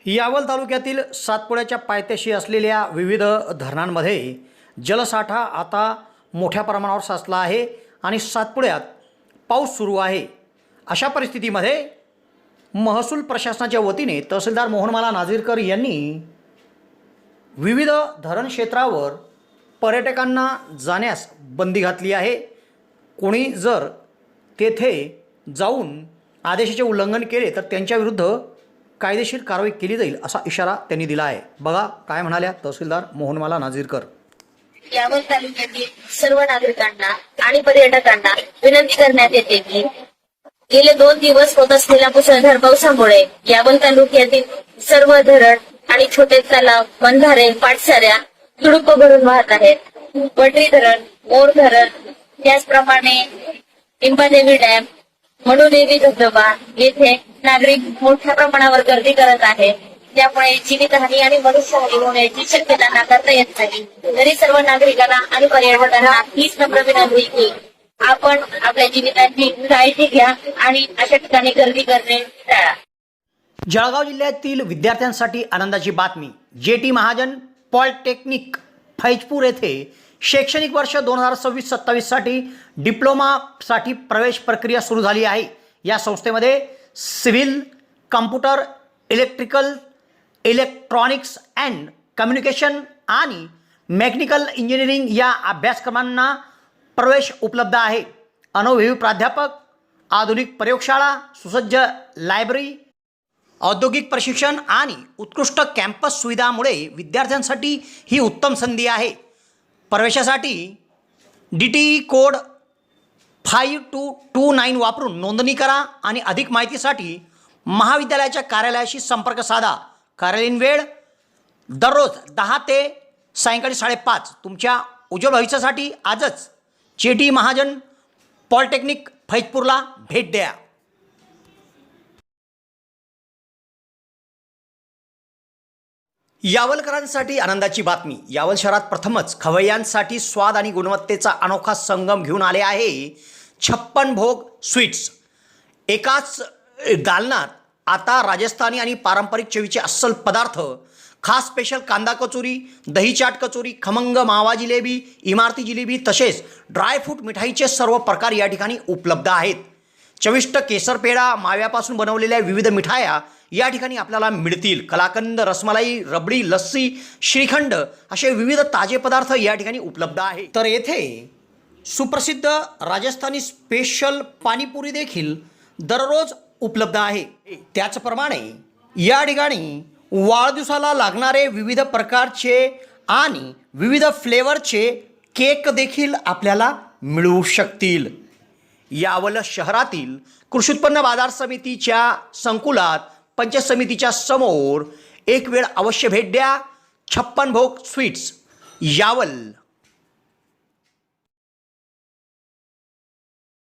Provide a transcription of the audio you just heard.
यावल तालुक्यातील सातपुड्याच्या पायथ्याशी असलेल्या विविध धरणांमध्ये जलसाठा आता मोठ्या प्रमाणावर साचला आहे आणि सातपुड्यात पाऊस सुरू आहे। अशा परिस्थितीमध्ये महसूल प्रशासनाच्या वतीने तहसीलदार मोहनमाला नाझीरकर यांनी विविध धरण क्षेत्रावर पर्यटकांना जाण्यास बंदी घातली आहे। कोणी जर तेथे जाऊन आदेशाचे उल्लंघन केले तर त्यांच्याविरुद्ध कायदेशीर कारवाई केली जाईल असा इशारा त्यांनी दिला आहे। बघा काय म्हणाल्या तहसीलदार मोहनमाला नाझीरकर। यावल तालुक्यातील सर्व नागरिकांना आणि पर्यटकांना विनंती करण्यात येते की गेले 2 दिवस होत असलेल्या मुसळधार पावसामुळे यावल तालुक्यातील सर्व धरण आणि छोटे तलाव, बंधारे, पाटसऱ्या तुडुंब भरून वाहत आहेत। वडरी धरण, मोर धरण, त्याचप्रमाणे इंबादेवी डॅम, मनुदेवी धबधबा येथे नागरिक मोठ्या प्रमाणावर गर्दी करत आहेत। त्यामुळे जीवितहानी आणि मनुष्यहानी होण्याची शक्यता नाकारता येत नाही। तरी सर्व नागरिकांना आणि पर्यटकांना हीच नम्र विनंती की आपण आपल्या जीवितांची काळजी घ्या आणि अशा ठिकाणी गर्दी करणे टाळा। जळगाव जिल्ह्यातील विद्यार्थ्यांसाठी आनंदाची बातमी। जेटी महाजन पॉलिटेक्निक फैजपूर येथे शैक्षणिक वर्ष 2026-27 साठी डिप्लोमासाठी प्रवेश प्रक्रिया सुरू झाली आहे। या संस्थेमध्ये civil, computer, electrical, electronics and communication आणि मेकॅनिकल इंजिनिअरिंग या अभ्यासक्रमांना प्रवेश उपलब्ध आहे। अनुभवी प्राध्यापक, आधुनिक प्रयोगशाळा, सुसज्ज लायब्ररी, औद्योगिक प्रशिक्षण आणि उत्कृष्ट कॅम्पस सुविधांमुळे विद्यार्थ्यांसाठी ही उत्तम संधी आहे। प्रवेशासाठी DTE कोड 5229 वापरून नोंदणी करा आणि अधिक माहितीसाठी महाविद्यालयाच्या कार्यालयाशी संपर्क साधा। कार्यालयीन वेळ दररोज 10 ते सायंकाळी 5:30। तुमच्या उज्ज्वल भविष्यासाठी आजच जेटी महाजन पॉलिटेक्निक फैजपूरला भेट द्या। यावलकरांसाठी आनंदाची बातमी। यावल शहरात प्रथमच खवय्यांसाठी स्वाद आणि गुणवत्तेचा अनोखा संगम घेऊन आले आहे 56 भोग स्वीट्स। एकाच दालनात आता राजस्थानी आणि पारंपरिक चवीचे अस्सल पदार्थ, खास स्पेशल कांदा कचोरी, दही चाट कचोरी, खमंग मावा जिलेबी, इमारती जिलेबी तसेच ड्रायफ्रूट मिठाईचे सर्व प्रकार या ठिकाणी उपलब्ध आहेत। चविष्ट केसर पेढा, माव्यापासून बनवलेल्या विविध मिठाया या ठिकाणी आपल्याला मिळतील। कलाकंद, रसमलाई, रबडी, लस्सी, श्रीखंड असे विविध ताजे पदार्थ या ठिकाणी उपलब्ध आहेत। तर येथे सुप्रसिद्ध राजस्थानी स्पेशल पाणीपुरी देखील दररोज उपलब्ध आहे। त्याचप्रमाणे या ठिकाणी वाढदिवसाला लागणारे विविध प्रकारचे आणि विविध फ्लेवरचे केक देखील आपल्याला मिळू शकतील। यावल शहरातील कृषी उत्पन्न बाजार समितीच्या संकुलात पंचायत समितीच्या समोर एक वेळ अवश्य भेट द्या। 56 भोग स्वीट्स, यावल।